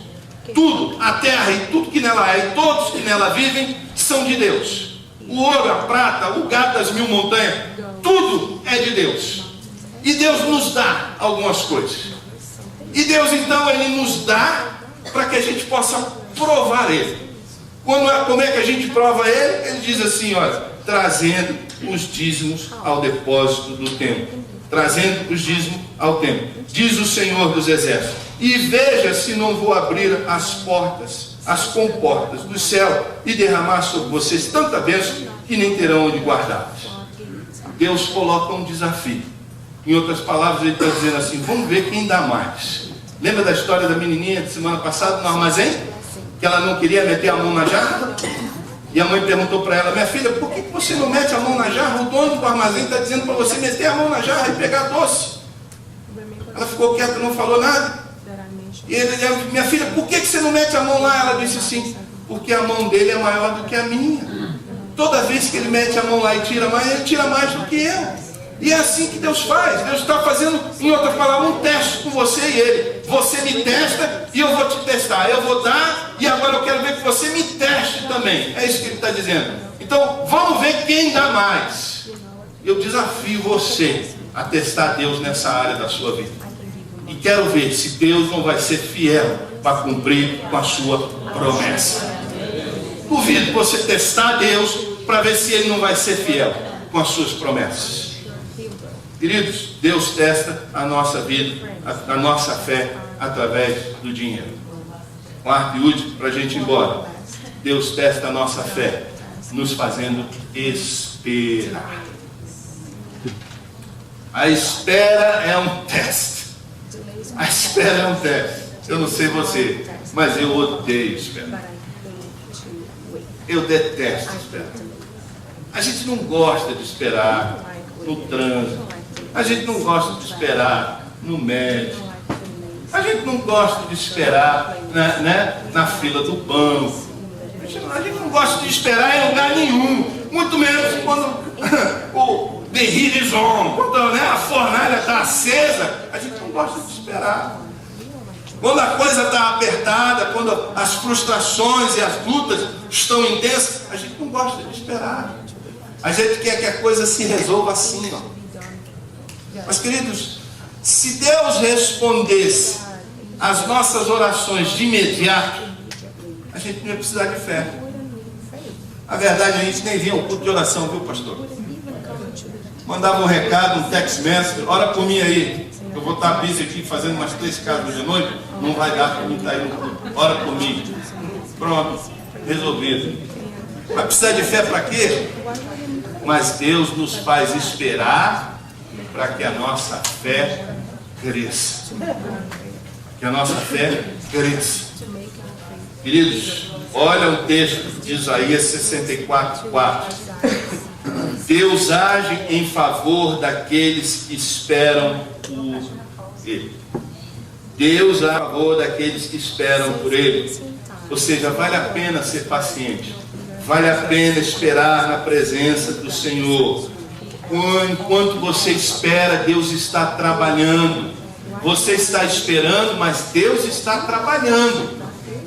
Tudo, a terra e tudo que nela é, e todos que nela vivem, são de Deus. O ouro, a prata, o gado das 1000 montanhas, tudo é de Deus. E Deus nos dá algumas coisas. E Deus então, Ele nos dá para que a gente possa provar Ele. Como é que a gente prova Ele? Ele diz assim, olha, trazendo os dízimos ao depósito do templo. Trazendo os dízimos ao templo. Diz o Senhor dos Exércitos: e veja se não vou abrir as portas, as comportas do céu e derramar sobre vocês tanta bênção que nem terão onde guardá-las. Deus coloca um desafio. Em outras palavras, Ele está dizendo assim: vamos ver quem dá mais. Lembra da história da menininha de semana passada no armazém? Que ela não queria meter a mão na jarra? E a mãe perguntou para ela: minha filha, por que você não mete a mão na jarra? O dono do armazém está dizendo para você meter a mão na jarra e pegar doce. Ela ficou quieta, não falou nada. E ele disse: minha filha, por que você não mete a mão lá? Ela disse assim: porque a mão dele é maior do que a minha. Toda vez que ele mete a mão lá e tira mais, ele tira mais do que eu. E é assim que Deus faz. Deus está fazendo, em outras palavras, um teste com você e Ele. Você me testa e eu vou te testar. Eu vou dar e agora eu quero ver que você me teste também. É isso que Ele está dizendo. Então, vamos ver quem dá mais. Eu desafio você a testar Deus nessa área da sua vida. E quero ver se Deus não vai ser fiel para cumprir com a sua promessa. Duvido você testar Deus para ver se Ele não vai ser fiel com as suas promessas. Queridos, Deus testa a nossa vida, a nossa fé, através do dinheiro. Quarto e último, para a gente ir embora. Deus testa a nossa fé, nos fazendo esperar. A espera é um teste. A espera é um teste. Eu não sei você, mas eu odeio esperar. Eu detesto esperar. A gente não gosta de esperar no trânsito. A gente não gosta de esperar no médico. A gente não gosta de esperar na fila do banco. A gente não gosta de esperar em lugar nenhum. Muito menos quando o the heat is on, quando a fornalha está acesa. A gente não gosta de esperar. Quando a coisa está apertada, quando as frustrações e as lutas estão intensas, a gente não gosta de esperar. A gente quer que a coisa se resolva assim, ó. Mas, queridos, se Deus respondesse às nossas orações de imediato, a gente não ia precisar de fé. A verdade, a gente nem vinha ao culto de oração, viu, pastor? Mandava um recado, um text message: ora por mim aí, eu vou estar busy aqui fazendo umas 3 casas de noite, não vai dar para mim estar aí no culto. Ora por mim. Pronto, resolvido. Vai precisar de fé para quê? Mas Deus nos faz esperar para que a nossa fé cresça. Que a nossa fé cresça. Queridos, olha o texto de Isaías 64:4. Deus age em favor daqueles que esperam por Ele. Deus age em favor daqueles que esperam por Ele. Ou seja, vale a pena ser paciente. Vale a pena esperar na presença do Senhor. Enquanto você espera, Deus está trabalhando. Você está esperando, mas Deus está trabalhando.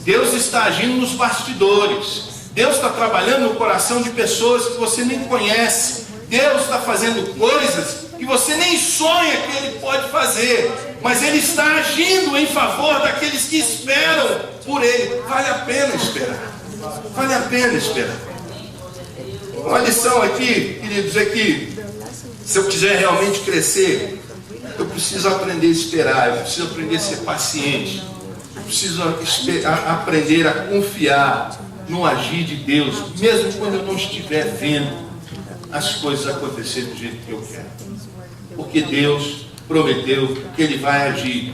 Deus está agindo nos bastidores. Deus está trabalhando no coração de pessoas que você nem conhece. Deus está fazendo coisas que você nem sonha que Ele pode fazer. Mas Ele está agindo em favor daqueles que esperam por Ele. Vale a pena esperar. Vale a pena esperar. Uma lição aqui, queridos, é que se eu quiser realmente crescer, eu preciso aprender a esperar, eu preciso aprender a ser paciente, eu preciso aprender a confiar no agir de Deus, mesmo quando eu não estiver vendo as coisas acontecerem do jeito que eu quero. Porque Deus prometeu que Ele vai agir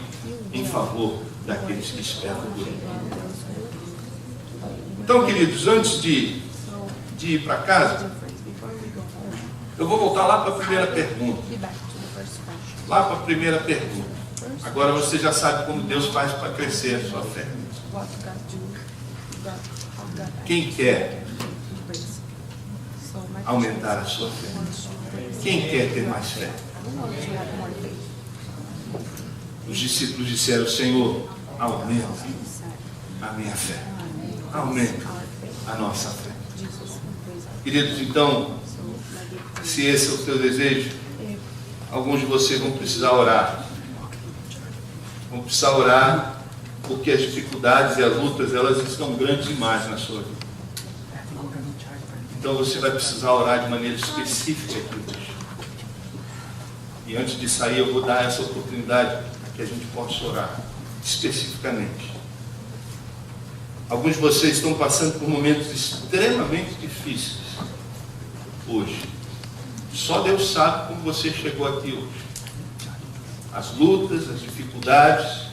em favor daqueles que esperam por Ele. Então, queridos, antes de ir para casa, eu vou voltar lá para a primeira pergunta. Lá para a primeira pergunta. Agora você já sabe como Deus faz para crescer a sua fé. Quem quer aumentar a sua fé? Quem quer ter mais fé? Os discípulos disseram: Senhor, aumenta a minha fé. Aumenta a nossa fé. Queridos, então, se esse é o teu desejo, Alguns de vocês vão precisar orar. Vão precisar orar porque as dificuldades e as lutas, elas estão grandes demais na sua vida. Então você vai precisar orar de maneira específica aqui hoje. E antes de sair eu vou dar essa oportunidade para que a gente possa orar especificamente. Alguns de vocês estão passando por momentos extremamente difíceis hoje. Só Deus sabe como você chegou aqui hoje. As lutas, as dificuldades.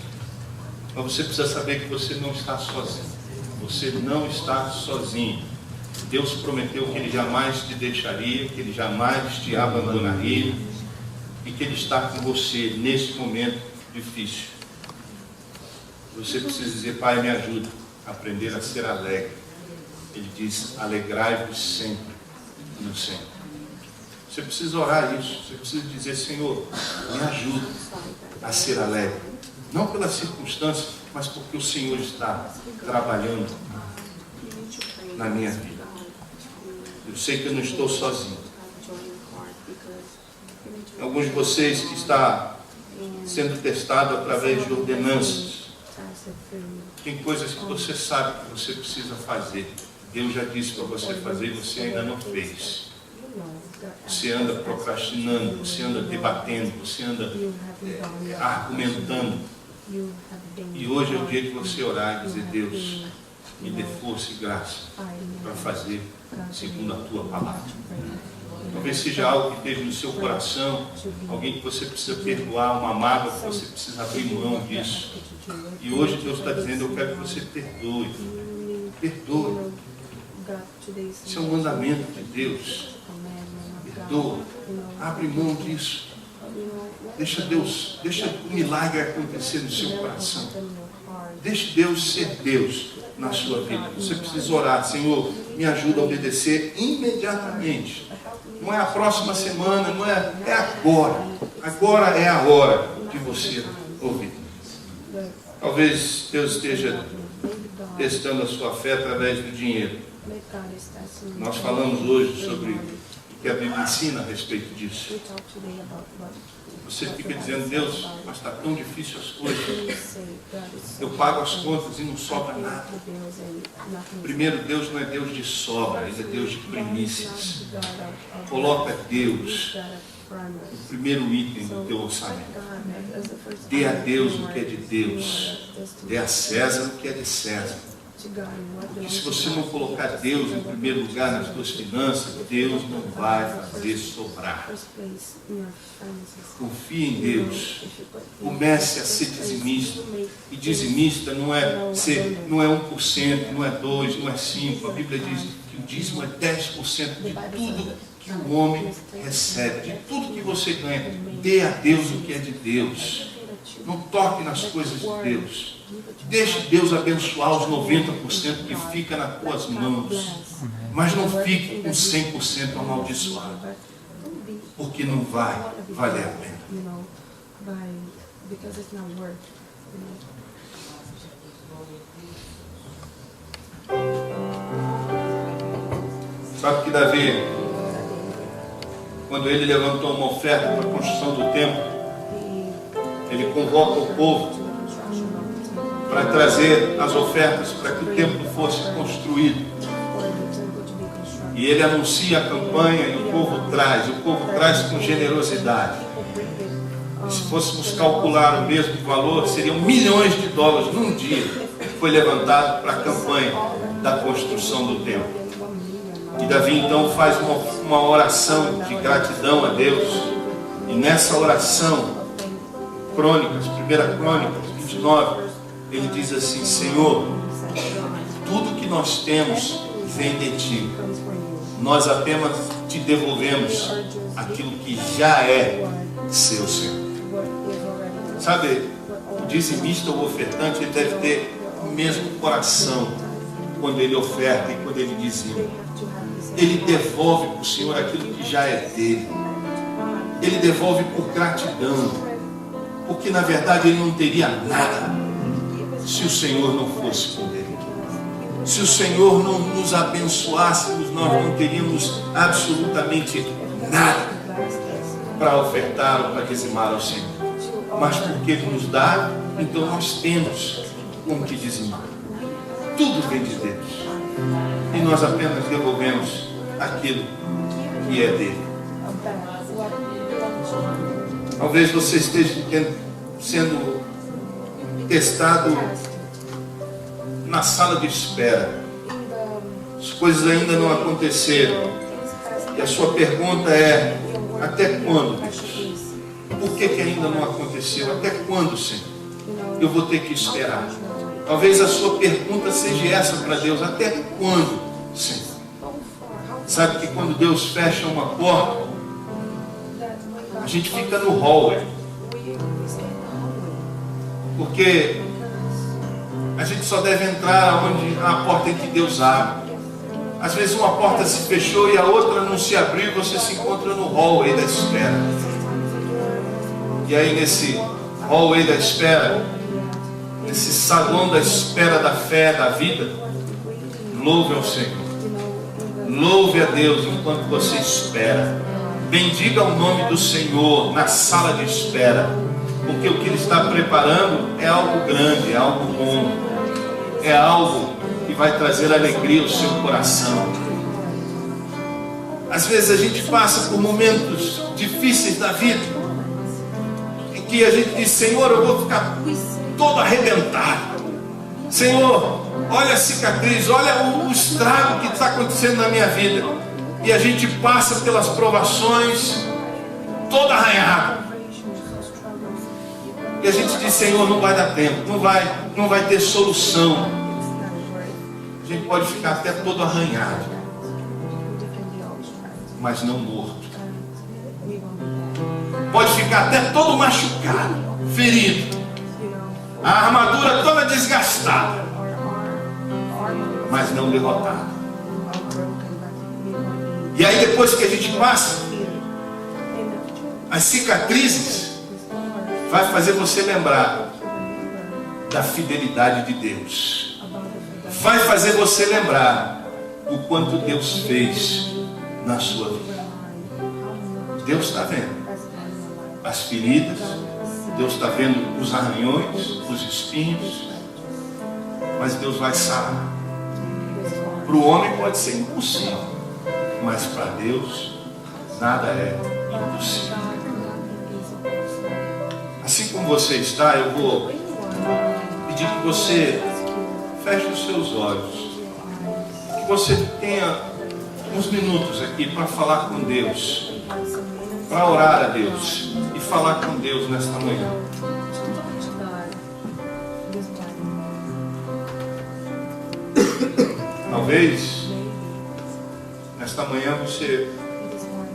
Mas você precisa saber que você não está sozinho. Você não está sozinho. Deus prometeu que Ele jamais te deixaria, que Ele jamais te abandonaria e que Ele está com você nesse momento difícil. Você precisa dizer: Pai, me ajuda a aprender a ser alegre. Ele diz: alegrai-vos sempre no Senhor. Você precisa orar isso. Você precisa dizer: Senhor, me ajuda a ser alegre. Não pelas circunstâncias, mas porque o Senhor está trabalhando na minha vida. Eu sei que eu não estou sozinho. Alguns de vocês que está sendo testado através de ordenanças. Tem coisas que você sabe que você precisa fazer. Deus já disse para você fazer e você ainda não fez. Você anda procrastinando, você anda debatendo, você anda argumentando. E hoje é o dia de você orar e dizer: Deus, me dê força e graça para fazer segundo a tua palavra. Talvez seja algo que esteja no seu coração, alguém que você precisa perdoar, uma mágoa que você precisa abrir mão disso. E hoje Deus está dizendo: eu quero que você perdoe. Perdoe. Isso é um mandamento de Deus. Perdoa. Abre mão disso. Deixa o milagre acontecer no seu coração. Deixe Deus ser Deus na sua vida. Você precisa orar: Senhor, me ajuda a obedecer imediatamente. Não é a próxima semana, não é, é agora. Agora é a hora de você ouvir. Talvez Deus esteja testando a sua fé através do dinheiro. Nós falamos hoje sobre o que a Bíblia ensina a respeito disso. Você fica dizendo: Deus, mas está tão difícil as coisas. Eu pago as contas e não sobra nada. Primeiro, Deus não é Deus de sobra, Ele é Deus de primícias. Coloca Deus no primeiro item do teu orçamento. Dê a Deus o que é de Deus. Dê a César o que é de César. Porque se você não colocar Deus em primeiro lugar nas suas finanças, Deus não vai fazer sobrar. Confie em Deus. Comece a ser dizimista. E dizimista não é 1%, não é 2%, não é 5%. A Bíblia diz que o dízimo é 10% de tudo que o homem recebe, de tudo que você ganha. Dê a Deus o que é de Deus. Não toque nas coisas de Deus. Deixe Deus abençoar os 90% que fica nas tuas mãos. Mas não fique com 100% amaldiçoado. Porque não vai valer a pena. Sabe que Davi, quando ele levantou uma oferta para a construção do templo, ele convoca o povo para trazer as ofertas para que o templo fosse construído. E ele anuncia a campanha e o povo traz com generosidade. E se fôssemos calcular o mesmo valor, seriam milhões de dólares num dia que foi levantado para a campanha da construção do templo. E Davi então faz uma oração de gratidão a Deus. E nessa oração, Crônicas, 1 Crônicas 29, ele diz assim: Senhor, tudo que nós temos vem de Ti. Nós apenas Te devolvemos aquilo que já é seu, Senhor. Sabe, o dizimista ou ofertante, ele deve ter o mesmo coração quando ele oferta e quando ele dizima. Ele devolve para o Senhor aquilo que já é dele. Ele devolve por gratidão. Porque na verdade ele não teria nada se o Senhor não fosse com ele. Se o Senhor não nos abençoasse, nós não teríamos absolutamente nada. para ofertar ou para dizimar ao Senhor. Mas porque Ele nos dá, então nós temos como que dizimar. Tudo vem de Deus. E nós apenas devolvemos aquilo que é dele. Talvez você esteja sendo testado na sala de espera. As coisas ainda não aconteceram. E a sua pergunta é: até quando, Deus? Por que ainda não aconteceu? Até quando, Senhor? Eu vou ter que esperar. Talvez a sua pergunta seja essa para Deus: até quando, Senhor? Sabe que quando Deus fecha uma porta, a gente fica no hall, porque a gente só deve entrar onde a porta em que Deus abre. Às vezes uma porta se fechou e a outra não se abriu, e você se encontra no hallway da espera. E aí nesse hallway da espera, nesse salão da espera da fé, da vida, louve ao Senhor. Louve a Deus enquanto você espera. Bendiga o nome do Senhor na sala de espera, porque o que Ele está preparando é algo grande, é algo bom, é algo que vai trazer alegria ao seu coração. Às vezes a gente passa por momentos difíceis da vida, em que a gente diz: Senhor, eu vou ficar todo arrebentado. Senhor, olha a cicatriz, olha o estrago que está acontecendo na minha vida. E a gente passa pelas provações todo arranhado. E a gente diz: Senhor, não vai dar tempo, não vai ter solução. A gente pode ficar até todo arranhado, mas não morto. Pode ficar até todo machucado, ferido, a armadura toda desgastada, mas não derrotado. E aí depois que a gente passa, as cicatrizes vai fazer você lembrar da fidelidade de Deus. Vai fazer você lembrar o quanto Deus fez na sua vida. Deus está vendo as feridas, Deus está vendo os arranhões, os espinhos, mas Deus vai sarar. Para o homem pode ser impossível, mas para Deus nada é impossível. Assim como você está, eu vou pedir que você feche os seus olhos, que você tenha uns minutos aqui para falar com Deus, para orar a Deus e falar com Deus nesta manhã. Talvez nesta manhã você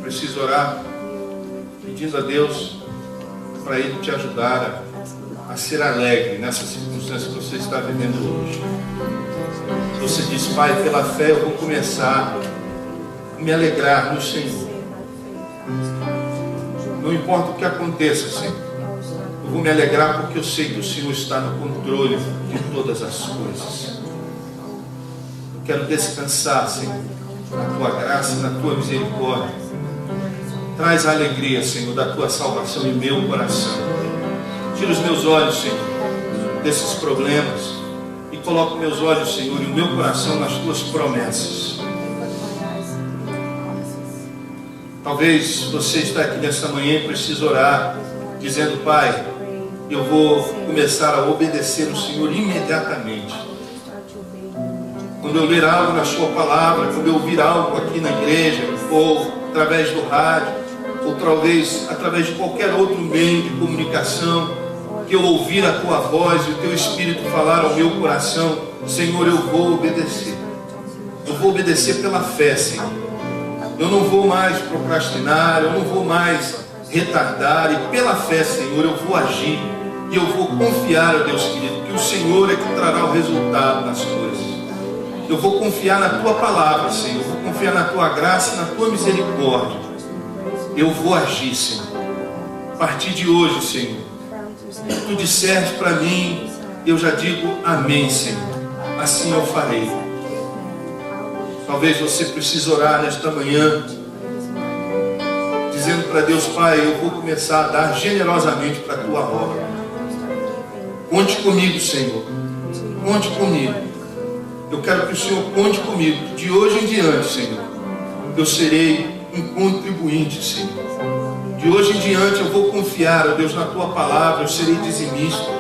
precise orar pedindo a Deus para Ele te ajudar a ser alegre nessa circunstância que você está vivendo hoje. Você diz: Pai, pela fé eu vou começar a me alegrar no Senhor. Não importa o que aconteça, Senhor, eu vou me alegrar porque eu sei que o Senhor está no controle de todas as coisas. Eu quero descansar, Senhor, na Tua graça e na Tua misericórdia. Traz a alegria, Senhor, da Tua salvação em meu coração. Tira os meus olhos, Senhor, desses problemas e coloca os meus olhos, Senhor, e o meu coração nas Tuas promessas. Talvez você está aqui nesta manhã e precisa orar, dizendo: Pai, eu vou começar a obedecer o Senhor imediatamente. Quando eu ler algo na Sua palavra, quando eu ouvir algo aqui na igreja, ou através do rádio, ou talvez através de qualquer outro meio de comunicação, que eu ouvir a Tua voz e o Teu Espírito falar ao meu coração, Senhor, eu vou obedecer. Eu vou obedecer pela fé, Senhor. Eu não vou mais procrastinar, eu não vou mais retardar, e pela fé, Senhor, eu vou agir, e eu vou confiar, ó Deus querido, que o Senhor é que trará o resultado nas coisas. Eu vou confiar na Tua palavra, Senhor, eu vou confiar na Tua graça e na Tua misericórdia. Eu vou agir, Senhor. A partir de hoje, Senhor, Tu disseste para mim, eu já digo amém, Senhor. Assim eu farei. Talvez você precise orar nesta manhã, dizendo para Deus: Pai, eu vou começar a dar generosamente para a tua obra. Conte comigo, Senhor. Conte comigo. Eu quero que o Senhor conte comigo. De hoje em diante, Senhor, eu serei um contribuinte, Senhor. De hoje em diante eu vou confiar, ó Deus, na tua palavra. Eu serei dizimista.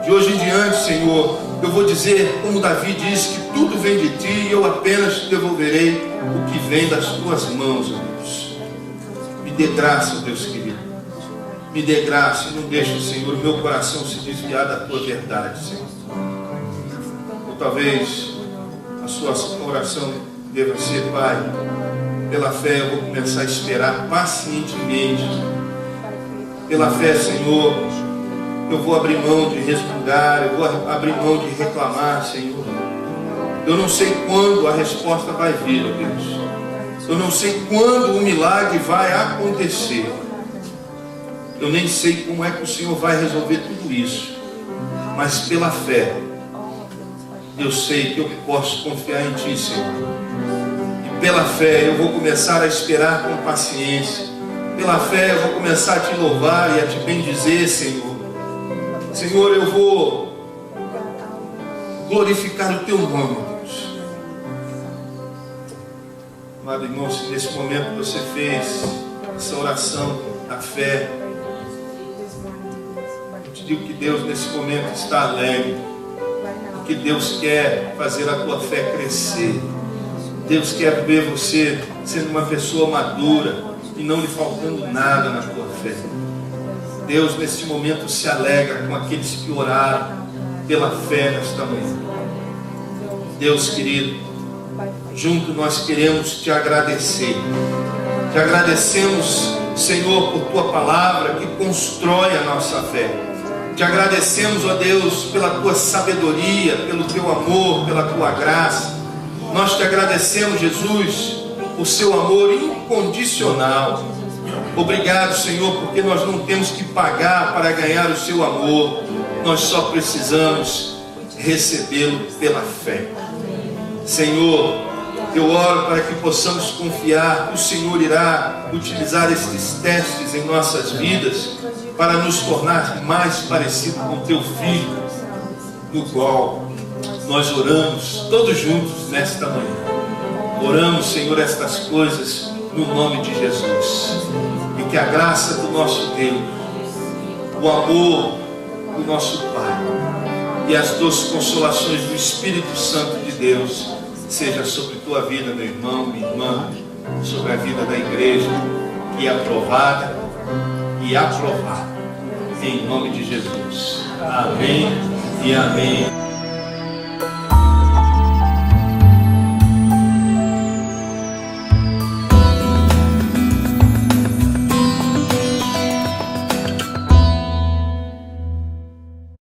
De hoje em diante, Senhor, eu vou dizer, como Davi disse, que tudo vem de ti e eu apenas te devolverei o que vem das tuas mãos, ó Deus. Me dê graça, ó Deus querido. Me dê graça e não deixe, Senhor, o meu coração se desviar da tua verdade, Senhor. Ou talvez a sua oração deva ser: Pai, pela fé eu vou começar a esperar pacientemente. Pela fé, Senhor, eu vou abrir mão de resmungar, eu vou abrir mão de reclamar, Senhor. Eu não sei quando a resposta vai vir, ó Deus. Eu não sei quando o milagre vai acontecer. Eu nem sei como é que o Senhor vai resolver tudo isso. Mas pela fé, eu sei que eu posso confiar em Ti, Senhor. E pela fé eu vou começar a esperar com paciência. Pela fé eu vou começar a Te louvar e a Te bendizer, Senhor. Senhor, eu vou glorificar o Teu nome, Deus. Amado irmão, se nesse momento você fez essa oração da fé, eu te digo que Deus nesse momento está alegre, porque Deus quer fazer a tua fé crescer. Deus quer ver você sendo uma pessoa madura e não lhe faltando nada na tua fé. Deus nesse momento se alegra com aqueles que oraram pela fé nesta manhã. Deus querido, junto nós queremos te agradecer. Te agradecemos, Senhor, por tua palavra que constrói a nossa fé. Te agradecemos, ó Deus, pela tua sabedoria, pelo teu amor, pela tua graça. Nós te agradecemos, Jesus, por seu amor incondicional. Obrigado, Senhor, porque nós não temos que pagar para ganhar o seu amor. Nós só precisamos recebê-lo pela fé. Senhor, eu oro para que possamos confiar que o Senhor irá utilizar estes testes em nossas vidas para nos tornar mais parecidos com Teu Filho, do qual nós oramos todos juntos nesta manhã. Oramos, Senhor, estas coisas no nome de Jesus. E que a graça do nosso Deus, o amor do nosso Pai e as doces consolações do Espírito Santo de Deus seja sobre tua vida, meu irmão, minha irmã, sobre a vida da igreja, que é aprovada e aprovada, em nome de Jesus. Amém e amém.